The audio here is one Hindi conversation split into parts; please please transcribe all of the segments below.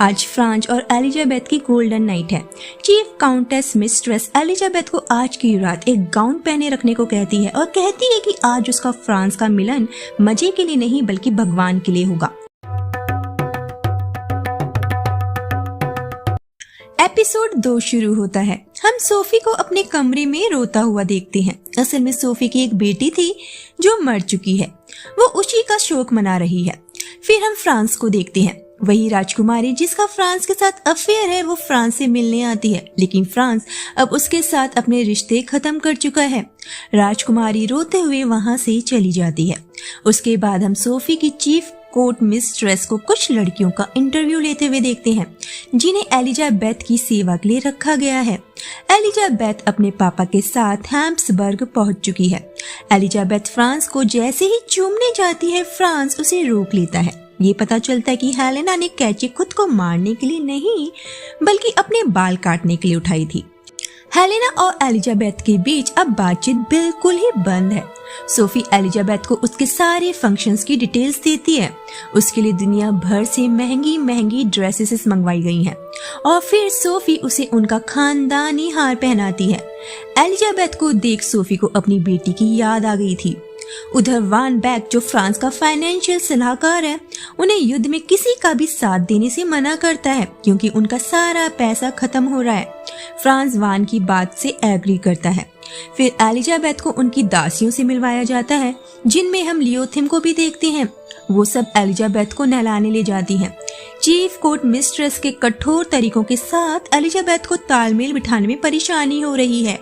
आज फ्रांस और एलिजाबेथ की गोल्डन नाइट है। चीफ काउंटेस मिस्ट्रेस एलिजाबेथ को आज की रात एक गाउन पहने रखने को कहती है और कहती है कि आज उसका फ्रांस का मिलन मजे के लिए नहीं बल्कि भगवान के लिए होगा। एपिसोड 2 शुरू होता है। हम सोफी को अपने कमरे में रोता हुआ देखते हैं। असल में सोफी की एक बेटी थी जो मर चुकी है, वो उसी का शोक मना रही है। फिर हम फ्रांस को देखते हैं। वही राजकुमारी जिसका फ्रांस के साथ अफेयर है वो फ्रांस से मिलने आती है, लेकिन फ्रांस अब उसके साथ अपने रिश्ते खत्म कर चुका है। राजकुमारी रोते हुए वहां से चली जाती है। उसके बाद हम सोफी की चीफ कोर्ट मिस्ट्रेस को कुछ लड़कियों का इंटरव्यू लेते हुए देखते हैं जिन्हें एलिजाबेथ की सेवा के लिए रखा गया है। एलिजाबेथ अपने पापा के साथ हैम्प्सबर्ग पहुंच चुकी है। एलिजाबेथ फ्रांस को जैसे ही चूमने जाती है, फ्रांस उसे रोक लेता है। ये पता चलता है कि हेलेना ने कैची खुद को मारने के लिए नहीं बल्कि अपने बाल काटने के लिए उठाई थी। हेलेना और एलिजाबेथ के बीच अब बातचीत बिल्कुल ही बंद है। सोफी एलिजाबेथ को उसके सारे फंक्शंस की डिटेल्स देती है। उसके लिए दुनिया भर से महंगी महंगी ड्रेसेस मंगवाई गई हैं और फिर सोफी उसे उनका खानदानी हार पहनाती है। एलिजाबेथ को देख सोफी को अपनी बेटी की याद आ गई थी। उधर वान बैक जो फ्रांस का फाइनेंशियल सलाहकार है, उन्हें युद्ध में किसी का भी साथ देने से मना करता है क्योंकि उनका सारा पैसा खत्म हो रहा है। फ्रांस वान की बात से एग्री करता है। फिर एलिजाबेथ को उनकी दासियों से मिलवाया जाता है जिनमें हम लियोथिम को भी देखते हैं। वो सब एलिजाबेथ को नहलाने ले जाती हैं। चीफ कोर्ट मिस्ट्रेस के कठोर तरीकों के साथ एलिजाबेथ को तालमेल बिठाने में परेशानी हो रही है।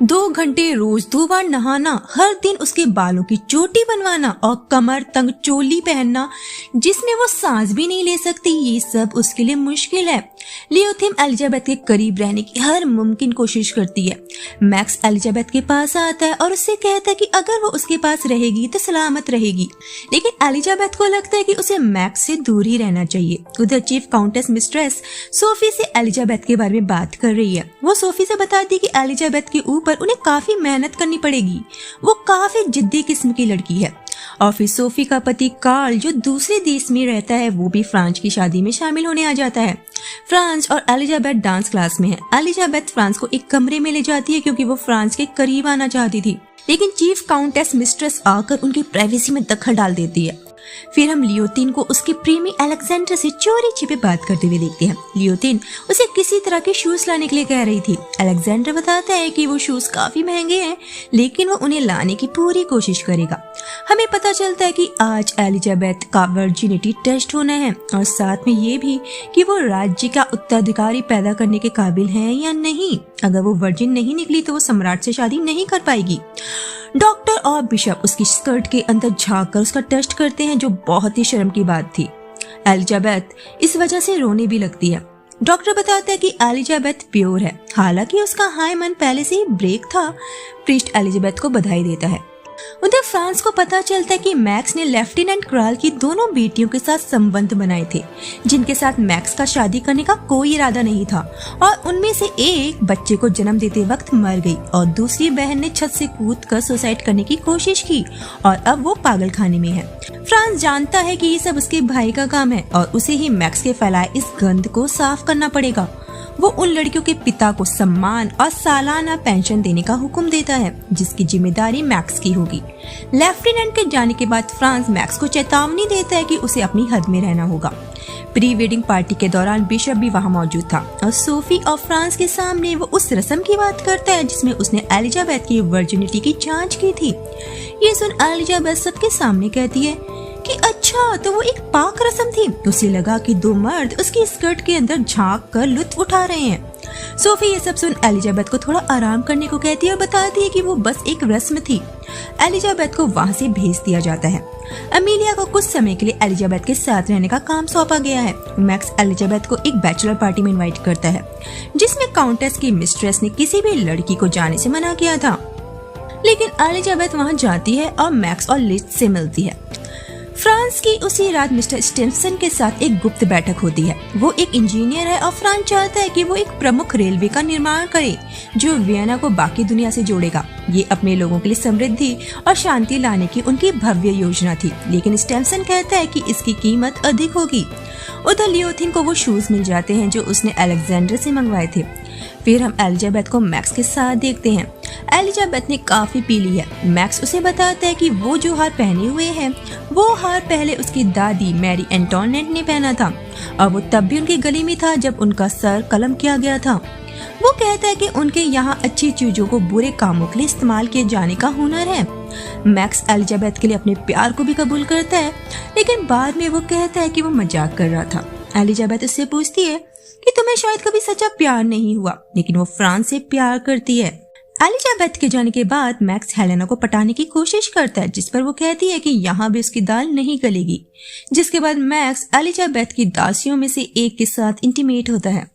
2 घंटे रोज 2 बार नहाना, हर दिन उसके बालों की चोटी बनवाना और कमर तंग चोली पहनना जिसमें वो सांस भी नहीं ले सकती, ये सब उसके लिए मुश्किल है। लियोथिम एलिजाबेथ के करीब रहने की हर मुमकिन कोशिश करती है। मैक्स एलिजाबेथ के पास आता है और उससे कहता है कि अगर वो उसके पास रहेगी तो सलामत रहेगी, लेकिन एलिजाबेथ को लगता है कि उसे मैक्स से दूर ही रहना चाहिए। उधर चीफ काउंटेस मिस्ट्रेस सोफी से एलिजाबेथ के बारे में बात कर रही है। वो सोफी से बताती है कि एलिजाबेथ के ऊपर उन्हें काफी मेहनत करनी पड़ेगी, वो काफी जिद्दी किस्म की लड़की है। और फिर सोफी का पति कार्ल जो दूसरे देश में रहता है वो भी फ्रांस की शादी में शामिल होने आ जाता है। फ्रांस और एलिजाबेथ डांस क्लास में है। एलिजाबेथ फ्रांस को एक कमरे में ले जाती है क्योंकि वो फ्रांस के करीब आना चाहती थी, लेकिन चीफ काउंटेस मिस्ट्रेस आकर उनकी प्राइवेसी में दखल डाल देती है। फिर हम लियोतिन को उसके प्रेमी अलेक्जेंडर से चोरी छिपे बात करते हुए देखते हैं। लियोतिन उसे किसी तरह के शूज लाने के लिए कह रही थी। अलेक्जेंडर बताता है कि वो शूज काफी महंगे हैं, लेकिन वो उन्हें लाने की पूरी कोशिश करेगा। हमें पता चलता है कि आज एलिजाबेथ का वर्जिनिटी टेस्ट होना है और साथ में ये भी कि वो राज्य का उत्तराधिकारी पैदा करने के काबिल है या नहीं। अगर वो वर्जिन नहीं निकली तो वो सम्राट से शादी नहीं कर पाएगी। डॉक्टर और बिशप उसकी स्कर्ट के अंदर झांक कर उसका टेस्ट करते हैं, जो बहुत ही शर्म की बात थी। एलिजाबेथ इस वजह से रोने भी लगती है। डॉक्टर बताता है कि एलिजाबेथ प्योर है, हालांकि उसका हाइमन पहले से ही ब्रेक था। प्रीस्ट एलिजाबेथ को बधाई देता है। उधर फ्रांस को पता चलता है कि मैक्स ने लेफ्टिनेंट क्राल की दोनों बेटियों के साथ संबंध बनाए थे जिनके साथ मैक्स का शादी करने का कोई इरादा नहीं था, और उनमें से एक बच्चे को जन्म देते वक्त मर गई और दूसरी बहन ने छत से कूदकर सुसाइड करने की कोशिश की और अब वो पागल खाने में है। फ्रांस जानता है कि ये सब उसके भाई का काम है और उसे ही मैक्स के फैलाए इस गंद को साफ करना पड़ेगा। वो उन लड़कियों के पिता को सम्मान और सालाना पेंशन देने का हुक्म देता है जिसकी जिम्मेदारी मैक्स की होगी। लेफ्टिनेंट के जाने के बाद फ्रांस मैक्स को चेतावनी देता है कि उसे अपनी हद में रहना होगा। प्री वेडिंग पार्टी के दौरान बिशप भी वहाँ मौजूद था और सोफी और फ्रांस के सामने वो उस रस्म की बात करता है जिसमें उसने एलिजाबेथ की वर्जिनिटी की जांच की थी। ये सुन एलिजाबेथ सबके सामने कहती है कि अच्छा तो वो एक पाक रस्म थी। उसे लगा कि 2 मर्द उसकी स्कर्ट के अंदर झांक कर लुत्फ उठा रहे हैं। सोफी ये सब सुन एलिजाबेथ को थोड़ा आराम करने को कहती है और बताती है कि वो बस एक रस्म थी। एलिजाबेथ को वहाँ से भेज दिया जाता है। अमीलिया को कुछ समय के लिए एलिजाबेथ के साथ रहने का काम सौंपा गया है। मैक्स एलिजाबेथ को एक बैचलर पार्टी में इनवाइट करता है जिसमें काउंटेस की मिस्ट्रेस ने किसी भी लड़की को जाने से मना किया था, लेकिन एलिजाबेथ वहाँ जाती है और मैक्स और लिज से मिलती है। फ्रांस की उसी रात मिस्टर स्टिम्पसन के साथ एक गुप्त बैठक होती है। वो एक इंजीनियर है और फ्रांस चाहता है कि वो एक प्रमुख रेलवे का निर्माण करे जो वियना को बाकी दुनिया से जोड़ेगा। ये अपने लोगों के लिए समृद्धि और शांति लाने की उनकी भव्य योजना थी, लेकिन स्टिम्पसन कहता है कि इसकी कीमत अधिक होगी। उधर लियोथिन को वो शूज मिल जाते हैं जो उसने अलेक्जेंडर से मंगवाए थे। फिर हम एलिजाबेथ को मैक्स के साथ देखते हैं। एलिजाबेथ ने काफी पी ली है। मैक्स उसे बताता है कि वो जो हार पहने हुए है वो हार पहले उसकी दादी मैरी एंटोनेट ने पहना था और वो तब भी उनके गले में था जब उनका सर कलम किया गया था। वो कहता है कि उनके यहाँ अच्छी चीजों को बुरे कामों के लिए इस्तेमाल किए जाने का हुनर है। मैक्स एलिजाबेथ के लिए अपने प्यार को भी कबूल करता है, लेकिन बाद में वो कहता है कि वो मजाक कर रहा था। एलिजाबेथ उससे पूछती है कि तुम्हें शायद कभी सच्चा प्यार नहीं हुआ, लेकिन वो फ्रांस से प्यार करती है। एलिजाबेथ के जाने के बाद मैक्स हेलेना को पटाने की कोशिश करता है, जिस पर वो कहती है कि यहाँ भी उसकी दाल नहीं गलेगी। जिसके बाद मैक्स एलिजाबेथ की दासियों में से एक के साथ इंटीमेट होता है।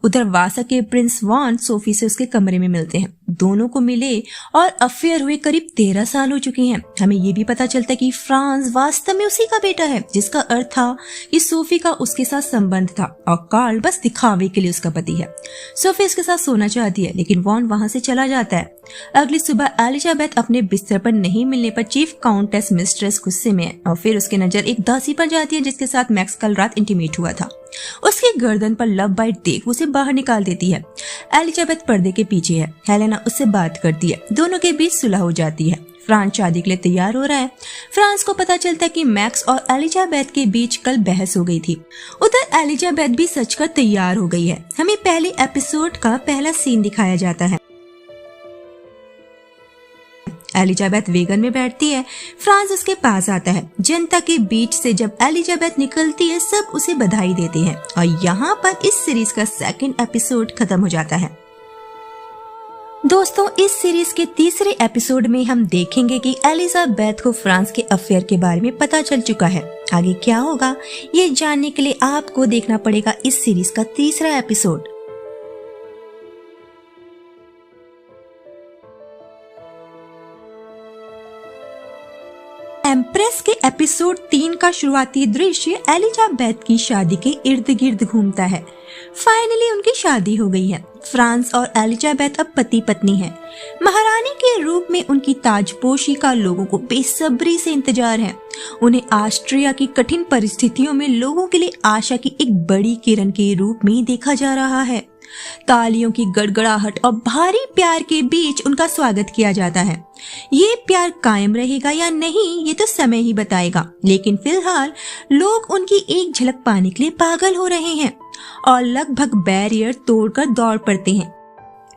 उधर वासा के प्रिंस वॉन सोफी से उसके कमरे में मिलते हैं। दोनों को मिले और अफेयर हुए करीब 13 साल हो चुके हैं। हमें ये भी पता चलता है कि फ्रांस वास्तव में उसी का बेटा है, जिसका अर्थ था कि सोफी का उसके साथ संबंध था और कार्ल बस दिखावे के लिए उसका पति है। सोफी उसके साथ सोना चाहती है, लेकिन वॉन वहां से चला जाता है। अगली सुबह एलिजाबेथ अपने बिस्तर पर नहीं मिलने पर चीफ काउंटेस मिस्ट्रेस गुस्से में है और फिर उसकी नजर एक दासी पर जाती है जिसके साथ मैक्स कल रात इंटीमेट हुआ था। उसकी गर्दन पर लव बाइट देख उसे बाहर निकाल देती है। एलिजाबेथ पर्दे के पीछे है। हेलेना उससे बात करती है। दोनों के बीच सुलह हो जाती है। फ्रांस शादी के लिए तैयार हो रहा है। फ्रांस को पता चलता है कि मैक्स और एलिजाबेथ के बीच कल बहस हो गई थी। उधर एलिजाबेथ भी सच कर तैयार हो गई है। हमें पहले एपिसोड का पहला सीन दिखाया जाता है। एलिजाबेथ वेगन में बैठती है। फ्रांस उसके पास आता है। जनता के बीच से जब एलिजाबेथ निकलती है सब उसे बधाई देते हैं और यहाँ पर इस सीरीज का सेकंड एपिसोड खत्म हो जाता है। दोस्तों, इस सीरीज के तीसरे एपिसोड में हम देखेंगे कि एलिजाबेथ को फ्रांस के अफेयर के बारे में पता चल चुका है। आगे क्या होगा ये जानने के लिए आपको देखना पड़ेगा इस सीरीज का तीसरा एपिसोड। एम्प्रेस के एपिसोड 3 का शुरुआती दृश्य एलिजाबेथ की शादी के इर्द गिर्द घूमता है। फाइनली उनकी शादी हो गई है। फ्रांस और एलिजाबेथ अब पति पत्नी हैं। महारानी के रूप में उनकी ताजपोशी का लोगों को बेसब्री से इंतजार है। उन्हें ऑस्ट्रिया की कठिन परिस्थितियों में लोगों के लिए आशा की एक बड़ी किरण के रूप में देखा जा रहा है। तालियों की गड़गड़ाहट और भारी प्यार के बीच उनका स्वागत किया जाता है। ये प्यार कायम रहेगा या नहीं ये तो समय ही बताएगा, लेकिन फिलहाल लोग उनकी एक झलक पाने के लिए पागल हो रहे हैं और लगभग बैरियर तोड़कर दौड़ पड़ते हैं।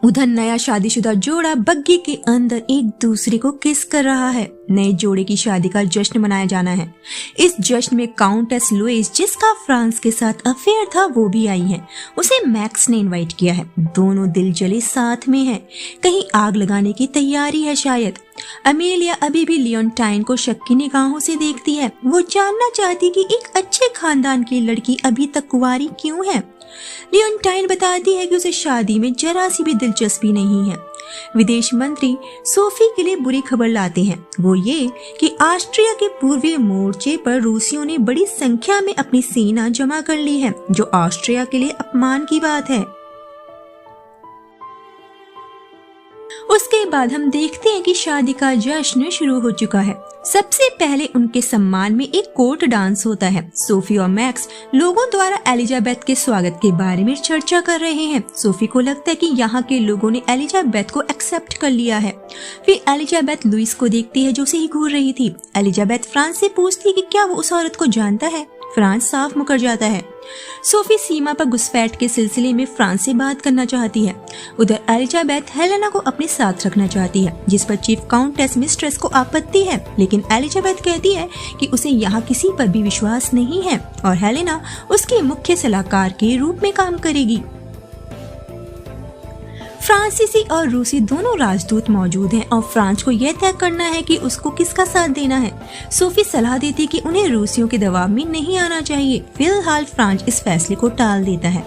उधर नया शादीशुदा जोड़ा बग्गी के अंदर एक दूसरे को किस कर रहा है। नए जोड़े की शादी का जश्न मनाया जाना है। इस जश्न में काउंटेस लुइस, जिसका फ्रांस के साथ अफेयर था, वो भी आई है। उसे मैक्स ने इनवाइट किया है। दोनों दिल जले साथ में हैं। कहीं आग लगाने की तैयारी है शायद। अमेलिया अभी भी लियोन्टाइन को शक की निगाहों से देखती है। वो जानना चाहती कि एक अच्छे खानदान की लड़की अभी तक कुंवारी क्यों है। लियोन्टाइन बताती है कि उसे शादी में जरा सी भी दिलचस्पी नहीं है। विदेश मंत्री सोफी के लिए बुरी खबर लाते हैं। वो ये कि ऑस्ट्रिया के पूर्वी मोर्चे पर रूसियों ने बड़ी संख्या में अपनी सेना जमा कर ली है, जो ऑस्ट्रिया के लिए अपमान की बात है। उसके बाद हम देखते हैं कि शादी का जश्न शुरू हो चुका है। सबसे पहले उनके सम्मान में एक कोर्ट डांस होता है। सोफी और मैक्स लोगों द्वारा एलिजाबेथ के स्वागत के बारे में चर्चा कर रहे हैं। सोफी को लगता है कि यहाँ के लोगों ने एलिजाबेथ को एक्सेप्ट कर लिया है। फिर एलिजाबेथ लुइस को देखती है जो उसे ही घूर रही थी। एलिजाबेथ फ्रांस से पूछती है कि क्या वो उस औरत को जानता है। फ्रांस साफ मुकर जाता है। सोफी सीमा पर घुसपैठ के सिलसिले में फ्रांस से बात करना चाहती है। उधर एलिजाबेथ हेलेना को अपने साथ रखना चाहती है, जिस पर चीफ काउंटेस मिस्ट्रेस को आपत्ति है, लेकिन एलिजाबेथ कहती है कि उसे यहाँ किसी पर भी विश्वास नहीं है और हेलेना उसके मुख्य सलाहकार के रूप में काम करेगी। फ्रांसीसी और रूसी दोनों राजदूत मौजूद हैं और फ्रांस को यह तय करना है कि उसको किसका साथ देना है। सोफी सलाह देती कि उन्हें रूसियों के दबाव में नहीं आना चाहिए। फिलहाल फ्रांस इस फैसले को टाल देता है।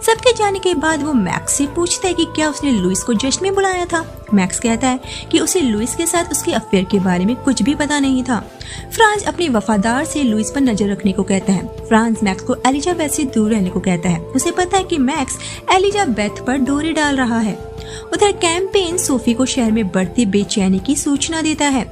सबके जाने के बाद वो मैक्स से पूछता है कि क्या उसने लुइस को जश्न में बुलाया था। मैक्स कहता है कि उसे लुइस के साथ उसके अफेयर के बारे में कुछ भी पता नहीं था। फ्रांस अपने वफादार से लुइस पर नजर रखने को कहता है। फ्रांस मैक्स को एलिजाबेथ से दूर रहने को कहता है। उसे पता है कि मैक्स एलिजाबेथ पर डोरी डाल रहा है। उधर कैंपेन सोफी को शहर में बढ़ती बेचैनी की सूचना देता है।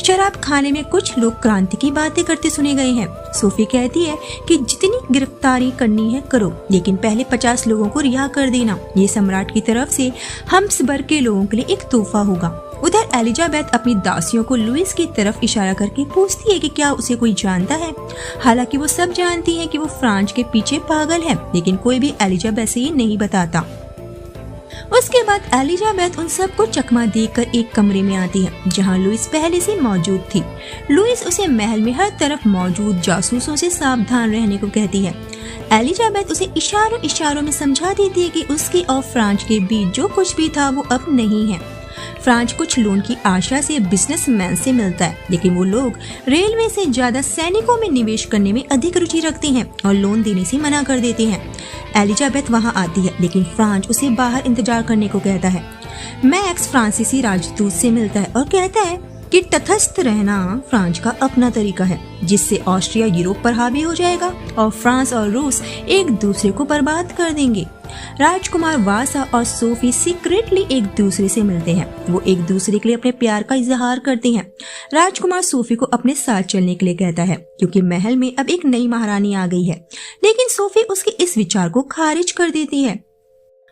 शराब खाने में कुछ लोग क्रांति की बातें करते सुने गए हैं। सोफी कहती है कि जितनी गिरफ्तारी करनी है करो, लेकिन पहले 50 लोगों को रिहा कर देना। ये सम्राट की तरफ से हम्सबर्ग के लोगों के लिए एक तोहफा होगा। उधर एलिजाबेथ अपनी दासियों को लुइस की तरफ इशारा करके पूछती है कि क्या उसे कोई जानता है। हालांकि वो सब जानती है कि वो फ्रांस के पीछे पागल है, लेकिन कोई भी एलिजाबेथ से ये नहीं बताता। उसके बाद एलिजाबेथ उन सबको चकमा देकर एक कमरे में आती है जहां लुइस पहले से मौजूद थी। लुइस उसे महल में हर तरफ मौजूद जासूसों से सावधान रहने को कहती है। एलिजाबेथ उसे इशारों इशारों में समझा देती है कि उसकी और फ्रांस के बीच जो कुछ भी था वो अब नहीं है। फ्रांस कुछ लोन की आशा से बिजनेसमैन से मिलता है, लेकिन वो लोग रेलवे से ज्यादा सैनिकों में निवेश करने में अधिक रुचि रखते हैं और लोन देने से मना कर देते हैं। एलिजाबेथ वहां आती है, लेकिन फ्रांस उसे बाहर इंतजार करने को कहता है। मैक्स फ्रांसीसी राजदूत से मिलता है और कहता है कि तटस्थ रहना फ्रांस का अपना तरीका है, जिससे ऑस्ट्रिया यूरोप पर हावी हो जाएगा और फ्रांस और रूस एक दूसरे को बर्बाद कर देंगे। राजकुमार वासा और सोफी सीक्रेटली एक दूसरे से मिलते हैं। वो एक दूसरे के लिए अपने प्यार का इजहार करते हैं। राजकुमार सोफी को अपने साथ चलने के लिए कहता है क्योंकि महल में अब एक नई महारानी आ गई है, लेकिन सोफी उसके इस विचार को खारिज कर देती है।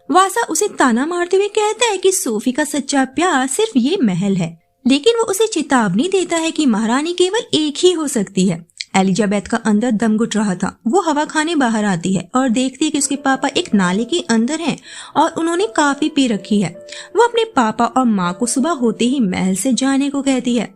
वासा उसे ताना मारते हुए कहता है कि सोफी का सच्चा प्यार सिर्फ ये महल है, लेकिन वो उसे चेतावनी देता है कि महारानी केवल एक ही हो सकती है। एलिजाबेथ का अंदर दम घुट रहा था। वो हवा खाने बाहर आती है और देखती है कि उसके पापा एक नाले के अंदर हैं और उन्होंने काफी पी रखी है। वो अपने पापा और माँ को सुबह होते ही महल से जाने को कहती है।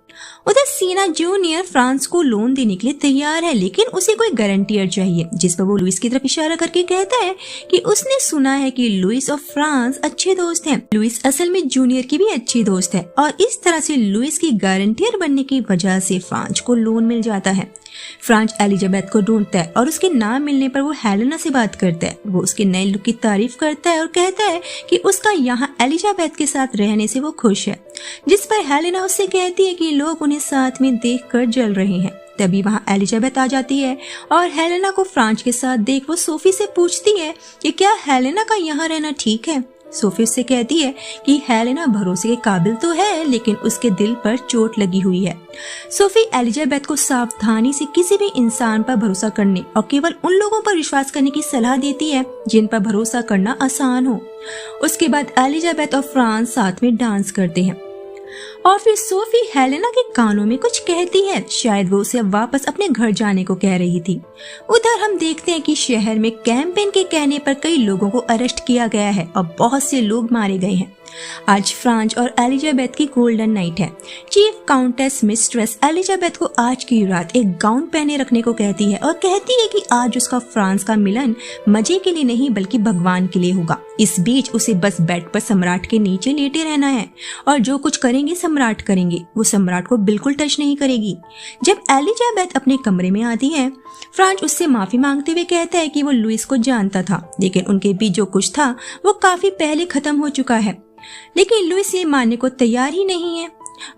उधर सीना जूनियर फ्रांस को लोन देने के लिए तैयार है, लेकिन उसे कोई गारंटियर चाहिए, जिस पर वो लुइस की तरफ इशारा करके कहता है कि उसने सुना है कि लुइस और फ्रांस अच्छे दोस्त हैं। लुइस असल में जूनियर की भी अच्छी दोस्त है और इस तरह से लुइस की गारंटियर बनने की वजह से फ्रांस को लोन मिल जाता है। फ्रांस एलिजाबेथ को ढूंढता है और उसके नाम मिलने पर वो हेलेना से बात करता है। वो उसके नए लुक की तारीफ करता है और कहता है कि उसका यहाँ एलिजाबेथ के साथ रहने से वो खुश है, जिस पर हेलेना उससे कहती है कि लोग उन्हें साथ में देखकर जल रहे हैं। तभी वहाँ एलिजाबेथ आ जाती है और हेलेना को फ्रांस के साथ देख वो सोफी से पूछती है कि क्या हेलेना का यहाँ रहना ठीक है। सोफी उससे कहती है कि हेलेना भरोसे के काबिल तो है, लेकिन उसके दिल पर चोट लगी हुई है। सोफी एलिजाबेथ को सावधानी से किसी भी इंसान पर भरोसा करने और केवल उन लोगों पर विश्वास करने की सलाह देती है जिन पर भरोसा करना आसान हो। उसके बाद एलिजाबेथ और फ्रांस साथ में डांस करते हैं और फिर सोफी हेलेना के कानों में कुछ कहती है। शायद वो उसे वापस अपने घर जाने को कह रही थी। उधर हम देखते हैं कि शहर में कैंपेन के कहने पर कई लोगों को अरेस्ट किया गया है और बहुत से लोग मारे गए हैं। आज फ्रांस और एलिजाबेथ की गोल्डन नाइट है। चीफ काउंटेस मिस्ट्रेस एलिजाबेथ को आज की रात एक गाउन पहने रखने को कहती है और कहती है कि आज उसका फ्रांस का मिलन मजे के लिए नहीं बल्कि भगवान के लिए होगा। इस बीच उसे बस बेड पर सम्राट के नीचे लेटे रहना है और जो कुछ करेंगे सम्राट करेंगे, वो सम्राट को बिल्कुल टच नहीं करेगी। जब एलिजाबेथ अपने कमरे में आती है, फ्रांस उससे माफी मांगते हुए कहता है कि वो लुइस को जानता था, लेकिन उनके बीच जो कुछ था वो काफी पहले खत्म हो चुका है। लेकिन लुइस ये मानने को तैयार ही नहीं है।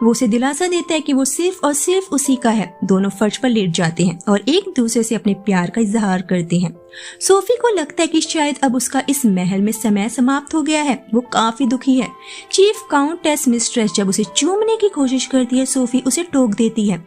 वो उसे दिलासा देता है कि वो सिर्फ और सिर्फ उसी का है। दोनों फर्श पर लेट जाते हैं और एक दूसरे से अपने प्यार का इजहार करते हैं। सोफी को लगता है कि शायद अब उसका इस महल में समय समाप्त हो गया है। वो काफी दुखी है। चीफ काउंटेस मिस्ट्रेस जब उसे चूमने की कोशिश करती है, सोफी उसे टोक देती है।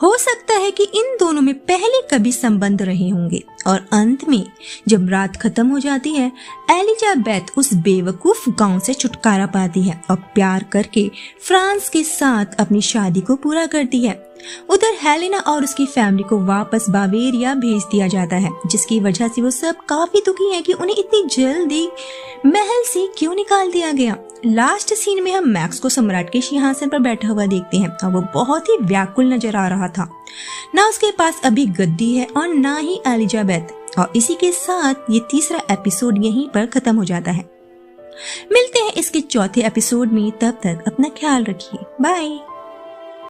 हो सकता है कि इन दोनों में पहले कभी संबंध रहे होंगे और अंत में जब रात खत्म हो जाती है, एलिजाबेथ उस बेवकूफ गांव से छुटकारा पाती है और प्यार करके फ्रांस के साथ अपनी शादी को पूरा करती है। उधर हेलेना और उसकी फैमिली को वापस बावेरिया भेज दिया जाता है, जिसकी वजह से वो सब काफी दुखी हैं कि उन्हें इतनी जल्दी महल से क्यों निकाल दिया गया। लास्ट सीन में हम मैक्स को सम्राट के सिंहासन पर बैठा हुआ देखते हैं और वो बहुत ही व्याकुल नजर आ रहा था। ना उसके पास अभी गद्दी है और ना ही एलिजाबेथ। और इसी के साथ ये तीसरा एपिसोड यहीं पर खत्म हो जाता है। मिलते हैं इसके चौथे एपिसोड में, तब तक अपना ख्याल रखिए। बाय।